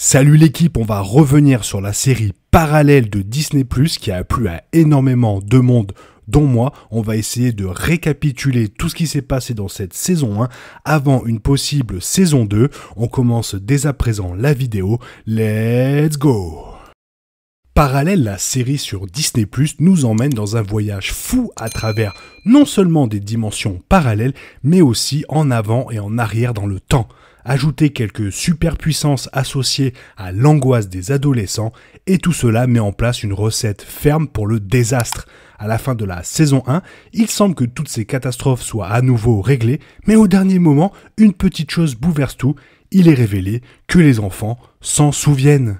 Salut l'équipe, on va revenir sur la série parallèle de Disney+, qui a plu à énormément de monde, dont moi. On va essayer de récapituler tout ce qui s'est passé dans cette saison 1 avant une possible saison 2. On commence dès à présent la vidéo. Let's go! Parallèle, la série sur Disney+, nous emmène dans un voyage fou à travers non seulement des dimensions parallèles, mais aussi en avant et en arrière dans le temps. Ajouter quelques superpuissances associées à l'angoisse des adolescents, et tout cela met en place une recette ferme pour le désastre. À la fin de la saison 1, il semble que toutes ces catastrophes soient à nouveau réglées, mais au dernier moment, une petite chose bouleverse tout, il est révélé que les enfants s'en souviennent.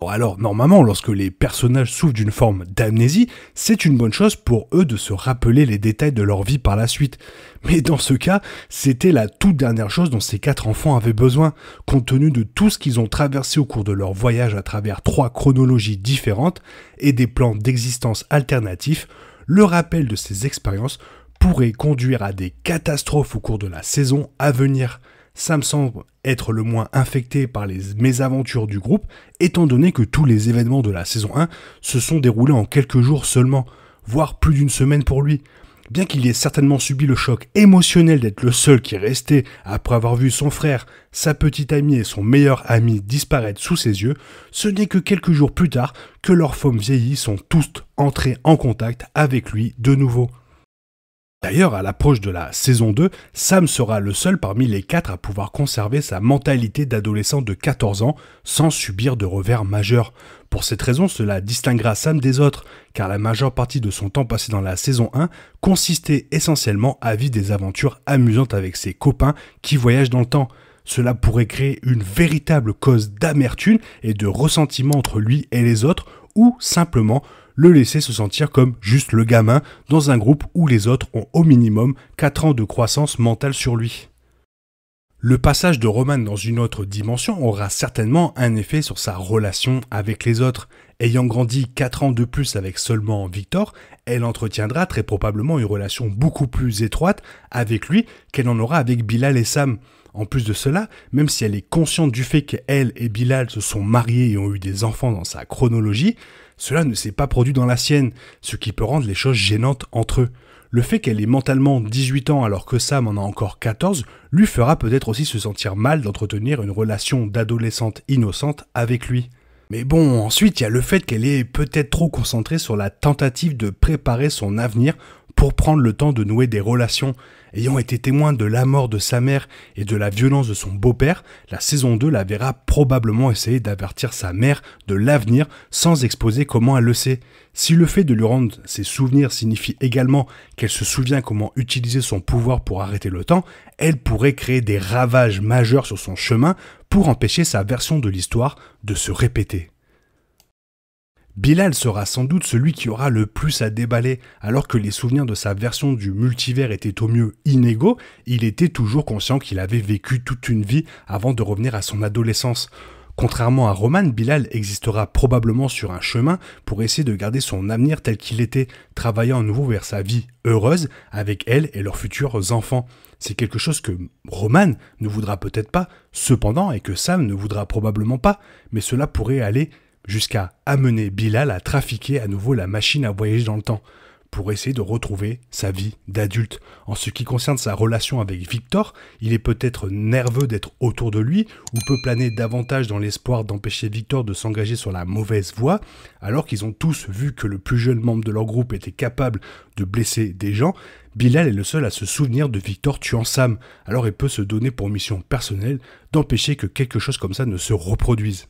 Alors, normalement, lorsque les personnages souffrent d'une forme d'amnésie, c'est une bonne chose pour eux de se rappeler les détails de leur vie par la suite. Mais dans ce cas, c'était la toute dernière chose dont ces 4 enfants avaient besoin, compte tenu de tout ce qu'ils ont traversé au cours de leur voyage à travers 3 chronologies différentes et des plans d'existence alternatifs. Le rappel de ces expériences pourrait conduire à des catastrophes au cours de la saison à venir. Ça me semble être le moins infecté par les mésaventures du groupe, étant donné que tous les événements de la saison 1 se sont déroulés en quelques jours seulement, voire plus d'une semaine pour lui. Bien qu'il ait certainement subi le choc émotionnel d'être le seul qui est resté après avoir vu son frère, sa petite amie et son meilleur ami disparaître sous ses yeux, ce n'est que quelques jours plus tard que leurs formes vieillies sont tous entrés en contact avec lui de nouveau. D'ailleurs, à l'approche de la saison 2, Sam sera le seul parmi les 4 à pouvoir conserver sa mentalité d'adolescent de 14 ans sans subir de revers majeurs. Pour cette raison, cela distinguera Sam des autres, car la majeure partie de son temps passé dans la saison 1 consistait essentiellement à vivre des aventures amusantes avec ses copains qui voyagent dans le temps. Cela pourrait créer une véritable cause d'amertume et de ressentiment entre lui et les autres, ou simplement le laisser se sentir comme juste le gamin dans un groupe où les autres ont au minimum 4 ans de croissance mentale sur lui. Le passage de Roman dans une autre dimension aura certainement un effet sur sa relation avec les autres. Ayant grandi 4 ans de plus avec seulement Victor, elle entretiendra très probablement une relation beaucoup plus étroite avec lui qu'elle en aura avec Bilal et Sam. En plus de cela, même si elle est consciente du fait qu'elle et Bilal se sont mariés et ont eu des enfants dans sa chronologie, cela ne s'est pas produit dans la sienne, ce qui peut rendre les choses gênantes entre eux. Le fait qu'elle ait mentalement 18 ans alors que Sam en a encore 14 lui fera peut-être aussi se sentir mal d'entretenir une relation d'adolescente innocente avec lui. Mais bon, ensuite il y a le fait qu'elle est peut-être trop concentrée sur la tentative de préparer son avenir pour prendre le temps de nouer des relations. Ayant été témoin de la mort de sa mère et de la violence de son beau-père, la saison 2 la verra probablement essayer d'avertir sa mère de l'avenir sans exposer comment elle le sait. Si le fait de lui rendre ses souvenirs signifie également qu'elle se souvient comment utiliser son pouvoir pour arrêter le temps, elle pourrait créer des ravages majeurs sur son chemin pour empêcher sa version de l'histoire de se répéter. Bilal sera sans doute celui qui aura le plus à déballer, alors que les souvenirs de sa version du multivers étaient au mieux inégaux, il était toujours conscient qu'il avait vécu toute une vie avant de revenir à son adolescence. Contrairement à Roman, Bilal existera probablement sur un chemin pour essayer de garder son avenir tel qu'il était, travaillant à nouveau vers sa vie heureuse avec elle et leurs futurs enfants. C'est quelque chose que Roman ne voudra peut-être pas, cependant, et que Sam ne voudra probablement pas, mais cela pourrait aller jusqu'à amener Bilal à trafiquer à nouveau la machine à voyager dans le temps, pour essayer de retrouver sa vie d'adulte. En ce qui concerne sa relation avec Victor, il est peut-être nerveux d'être autour de lui, ou peut planer davantage dans l'espoir d'empêcher Victor de s'engager sur la mauvaise voie, alors qu'ils ont tous vu que le plus jeune membre de leur groupe était capable de blesser des gens. Bilal est le seul à se souvenir de Victor tuant Sam, alors il peut se donner pour mission personnelle d'empêcher que quelque chose comme ça ne se reproduise.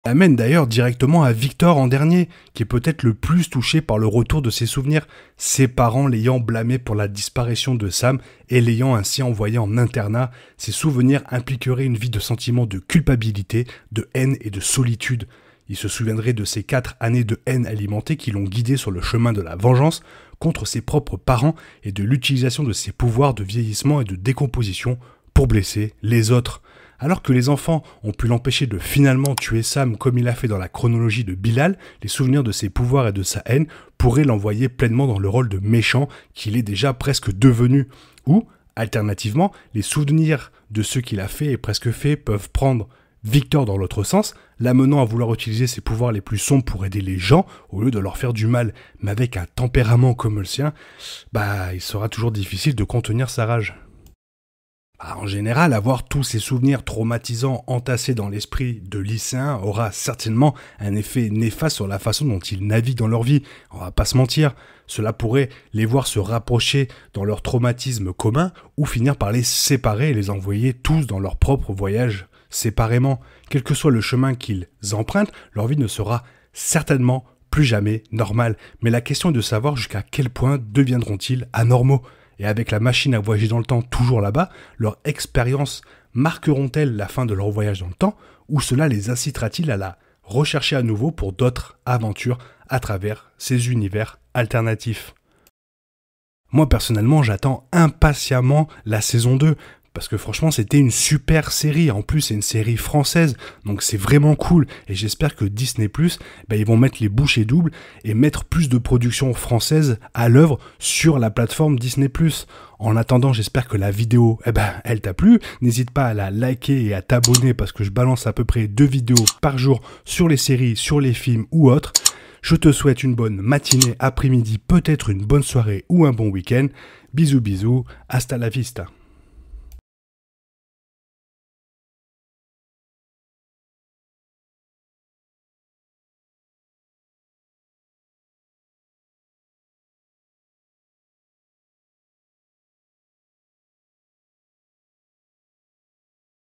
Amène d'ailleurs directement à Victor en dernier, qui est peut-être le plus touché par le retour de ses souvenirs, ses parents l'ayant blâmé pour la disparition de Sam et l'ayant ainsi envoyé en internat. Ses souvenirs impliqueraient une vie de sentiments de culpabilité, de haine et de solitude. Il se souviendrait de ces 4 années de haine alimentée qui l'ont guidé sur le chemin de la vengeance contre ses propres parents et de l'utilisation de ses pouvoirs de vieillissement et de décomposition pour blesser les autres. Alors que les enfants ont pu l'empêcher de finalement tuer Sam comme il a fait dans la chronologie de Bilal, les souvenirs de ses pouvoirs et de sa haine pourraient l'envoyer pleinement dans le rôle de méchant qu'il est déjà presque devenu. Ou, alternativement, les souvenirs de ce qu'il a fait et presque fait peuvent prendre Victor dans l'autre sens, l'amenant à vouloir utiliser ses pouvoirs les plus sombres pour aider les gens, au lieu de leur faire du mal, mais avec un tempérament comme le sien, il sera toujours difficile de contenir sa rage. En général, avoir tous ces souvenirs traumatisants entassés dans l'esprit de lycéens aura certainement un effet néfaste sur la façon dont ils naviguent dans leur vie. On va pas se mentir, cela pourrait les voir se rapprocher dans leur traumatisme commun ou finir par les séparer et les envoyer tous dans leur propre voyage séparément. Quel que soit le chemin qu'ils empruntent, leur vie ne sera certainement plus jamais normale. Mais la question est de savoir jusqu'à quel point deviendront-ils anormaux. Et avec la machine à voyager dans le temps toujours là-bas, leur expérience marqueront-elles la fin de leur voyage dans le temps, ou cela les incitera-t-il à la rechercher à nouveau pour d'autres aventures à travers ces univers alternatifs? Moi personnellement, j'attends impatiemment la saison 2, parce que franchement c'était une super série, en plus c'est une série française, donc c'est vraiment cool, et j'espère que Disney+, ils vont mettre les bouchées doubles et mettre plus de productions françaises à l'œuvre sur la plateforme Disney+. En attendant, j'espère que la vidéo, elle t'a plu, n'hésite pas à la liker et à t'abonner, parce que je balance à peu près 2 vidéos par jour sur les séries, sur les films ou autres. Je te souhaite une bonne matinée, après-midi, peut-être une bonne soirée ou un bon week-end. Bisous bisous, hasta la vista.